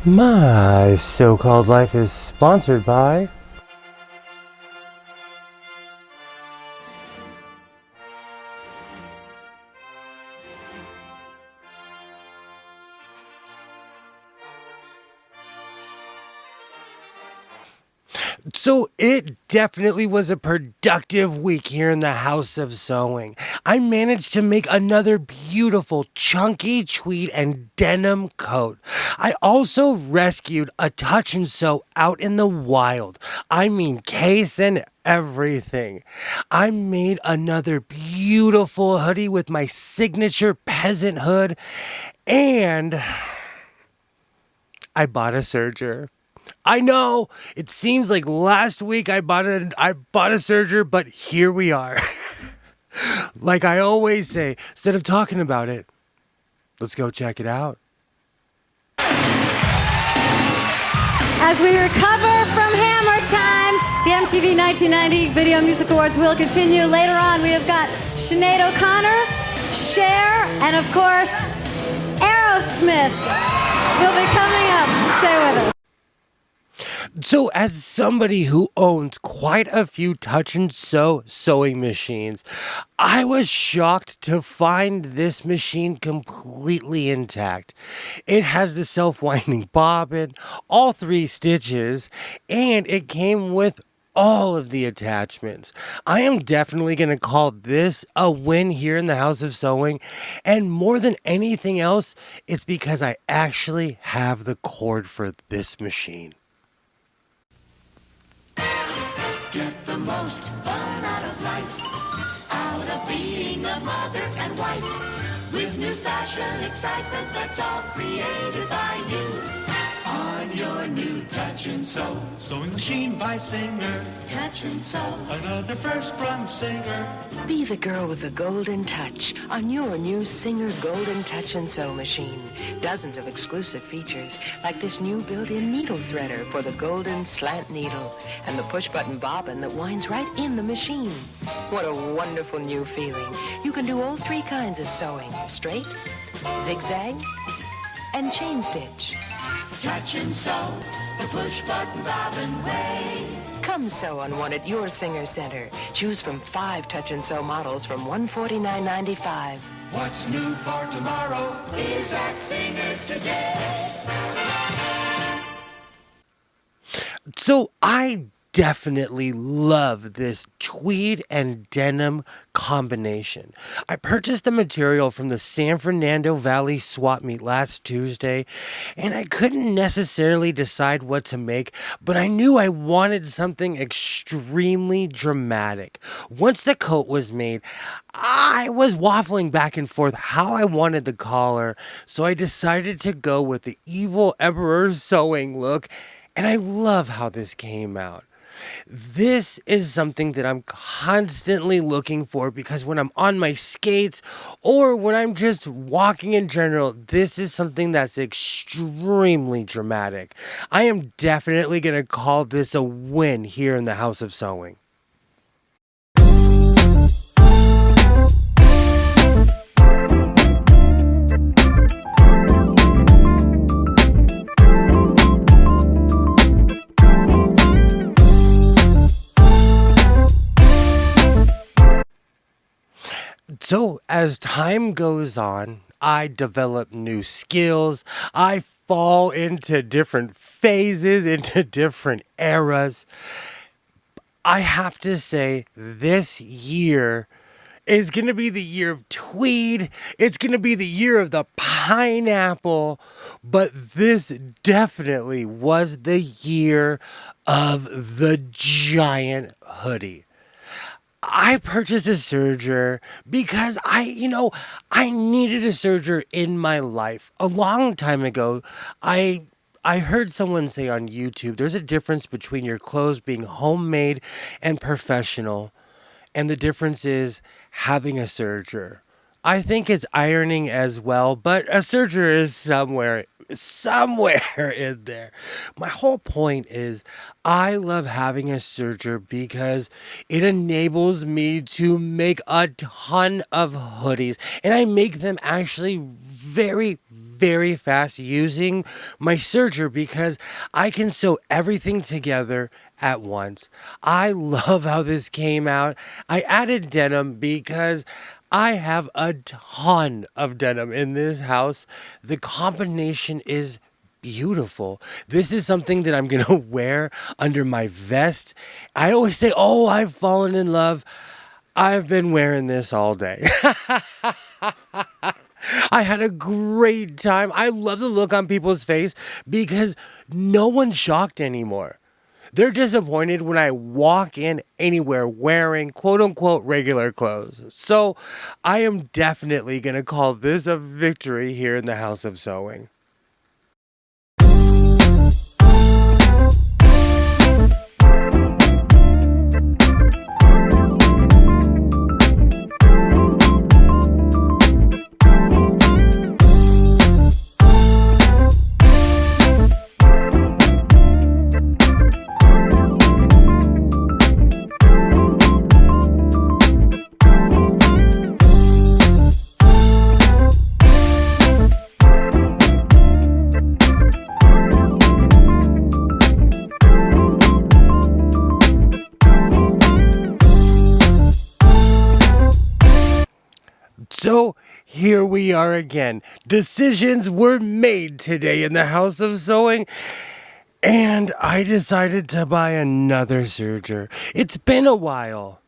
My so-called life is sponsored by So it definitely was a productive week here in the House of Sewing. I managed to make another beautiful chunky tweed and denim coat. I also rescued a touch and sew out in the wild. I mean case and everything. I made another beautiful hoodie with my signature peasant hood, and I bought a serger. I know it seems like last week I bought a serger, but here we are. Like I always say, instead of talking about it, let's go check it out. As we recover from Hammer Time, the MTV 1990 Video Music Awards will continue. Later on, we have got Sinead O'Connor, Cher, and of course, Aerosmith will be coming up. Stay with us. So, as somebody who owns quite a few touch and sew sewing machines, I was shocked to find this machine completely intact. It has the self-winding bobbin, all 3 stitches, and it came with all of the attachments. I am definitely going to call this a win here in the House of Sewing, and more than anything else, it's because I actually have the cord for this machine. Get the most fun out of life, out of being a mother and wife, with new fashion excitement that's all created by you. On your new Touch and Sew sewing machine by Singer. Touch and Sew, another first from Singer. Be the girl with the golden touch on your new Singer Golden Touch and Sew machine. Dozens of exclusive features, like this new built-in needle threader for the golden slant needle and the push-button bobbin that winds right in the machine. What a wonderful new feeling. You can do all 3 kinds of sewing: straight, zigzag, and chain stitch. Touch and Sew, the push-button bobbin way. Come sew on one at your Singer Center. Choose from 5 touch and sew models from $149.95. What's new for tomorrow is at Singer today. So I definitely love this tweed and denim combination. I purchased the material from the San Fernando Valley swap meet last Tuesday, and I couldn't necessarily decide what to make, but I knew I wanted something extremely dramatic. Once the coat was made, I was waffling back and forth how I wanted the collar, so I decided to go with the evil emperor sewing look, and I love how this came out. This is something that I'm constantly looking for because when I'm on my skates or when I'm just walking in general, this is something that's extremely dramatic. I am definitely going to call this a win here in the House of Sewing. So as time goes on, I develop new skills. I fall into different phases, into different eras. I have to say, this year is going to be the year of tweed. It's going to be the year of the pineapple. But this definitely was the year of the giant hoodie. I purchased a serger because I needed a serger in my life. A long time ago, I heard someone say on YouTube, there's a difference between your clothes being homemade and professional, and the difference is having a serger. I think it's ironing as well, but a serger is somewhere in there. My whole point is I love having a serger because it enables me to make a ton of hoodies, and I make them actually very, very fast using my serger because I can sew everything together at once. I love how this came out. I added denim because I have a ton of denim in this house. The combination is beautiful. This is something that I'm going to wear under my vest. I always say, "Oh, I've fallen in love." I've been wearing this all day. I had a great time. I love the look on people's face because no one's shocked anymore. They're disappointed when I walk in anywhere wearing quote unquote regular clothes. So I am definitely going to call this a victory here in the House of Sewing. So here we are again. Decisions were made today in the House of Sewing, and I decided to buy another serger. It's been a while.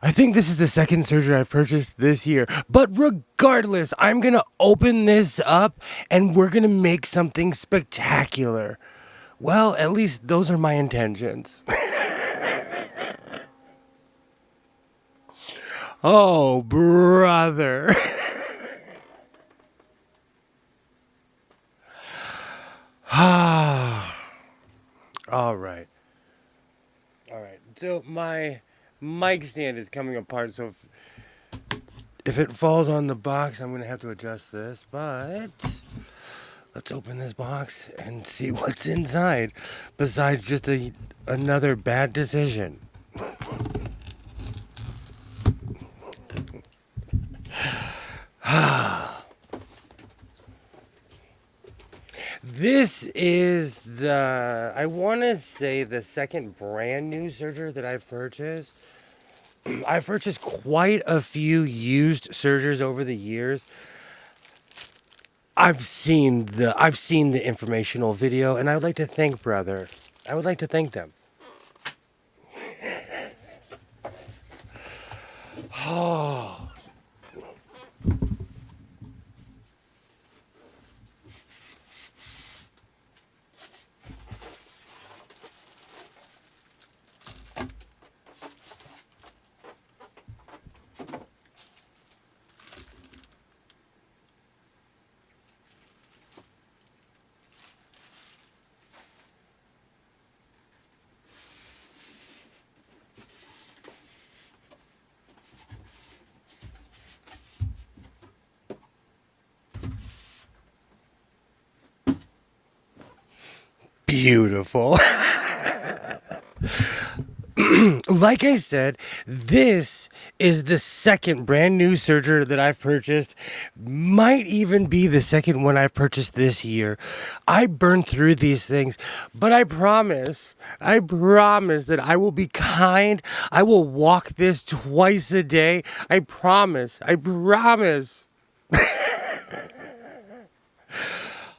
I think this is the second serger I've purchased this year. But regardless, I'm going to open this up and we're going to make something spectacular. Well, at least those are my intentions. Oh, brother. All right. So my mic stand is coming apart. So if it falls on the box, I'm going to have to adjust this. But let's open this box and see what's inside besides just another bad decision. This is I want to say the second brand new serger that I've purchased. I've purchased quite a few used sergers over the years. I've seen the informational video, and I would like to thank brother. I would like to thank them. Oh. Beautiful. Like I said, this is the second brand new serger that I've purchased. Might even be the second one I've purchased this year. I burned through these things, but I promise that I will be kind. I will walk this twice a day. I promise.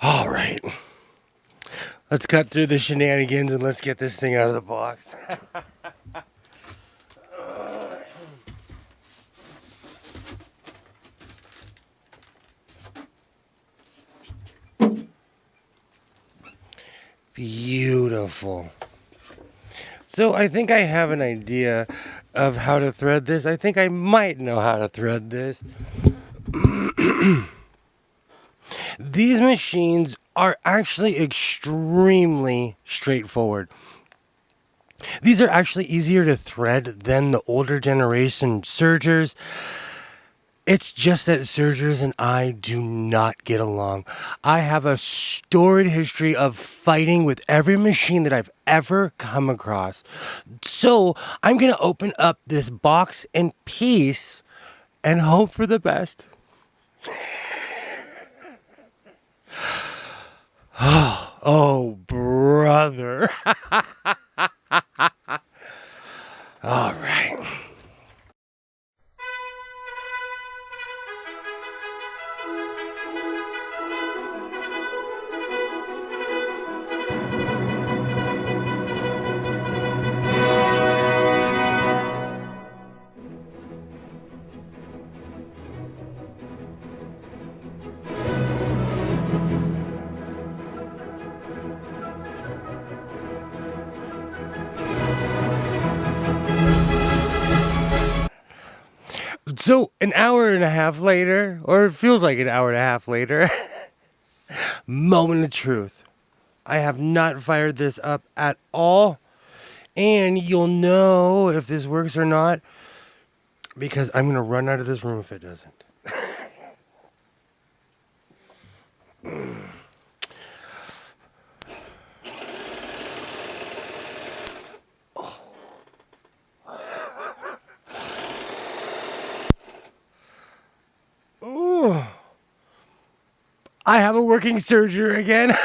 All right. Let's cut through the shenanigans and let's get this thing out of the box. Beautiful. So I think I have an idea of how to thread this. I think I might know how to thread this. These machines are actually extremely straightforward. These are actually easier to thread than the older generation sergers. It's just that sergers and I do not get along. I have a storied history of fighting with every machine that I've ever come across. So I'm going to open up this box in peace and hope for the best. Oh, brother. All right. So, an hour and a half later, or it feels like an hour and a half later, moment of truth. I have not fired this up at all. And you'll know if this works or not because I'm going to run out of this room if it doesn't. Ooh. I have a working serger again.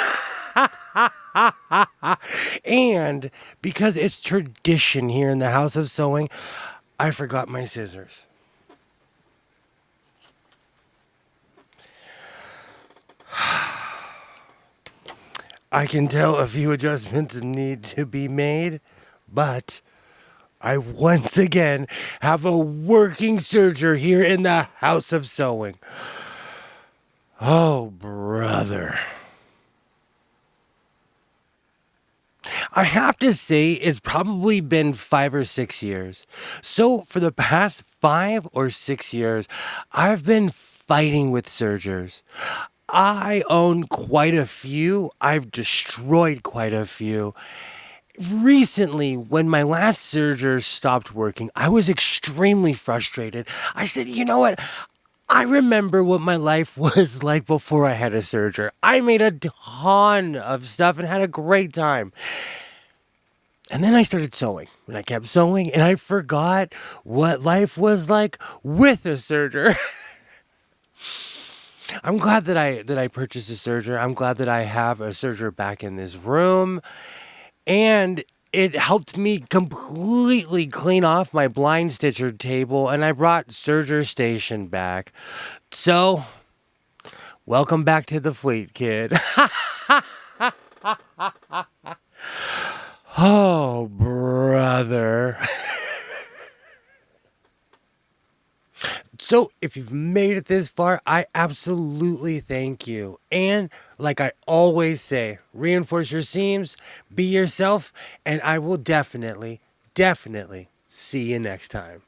And because it's tradition here in the House of Sewing, I forgot my scissors. I can tell a few adjustments need to be made, but I once again have a working serger here in the House of Sewing. Oh, brother. I have to say it's probably been 5 or 6 years. So for the past 5 or 6 years, I've been fighting with sergers. I own quite a few. I've destroyed quite a few. Recently, when my last serger stopped working, I was extremely frustrated. I said, you know what? I remember what my life was like before I had a serger. I made a ton of stuff and had a great time. And then I started sewing, and I kept sewing, and I forgot what life was like with a serger. I'm glad that I purchased a serger. I'm glad that I have a serger back in this room, and it helped me completely clean off my blind stitcher table, and I brought Serger Station back. So, welcome back to the fleet, kid. Oh, brother. So, if you've made it this far, I absolutely thank you. And like I always say, reinforce your seams, be yourself, and I will definitely see you next time.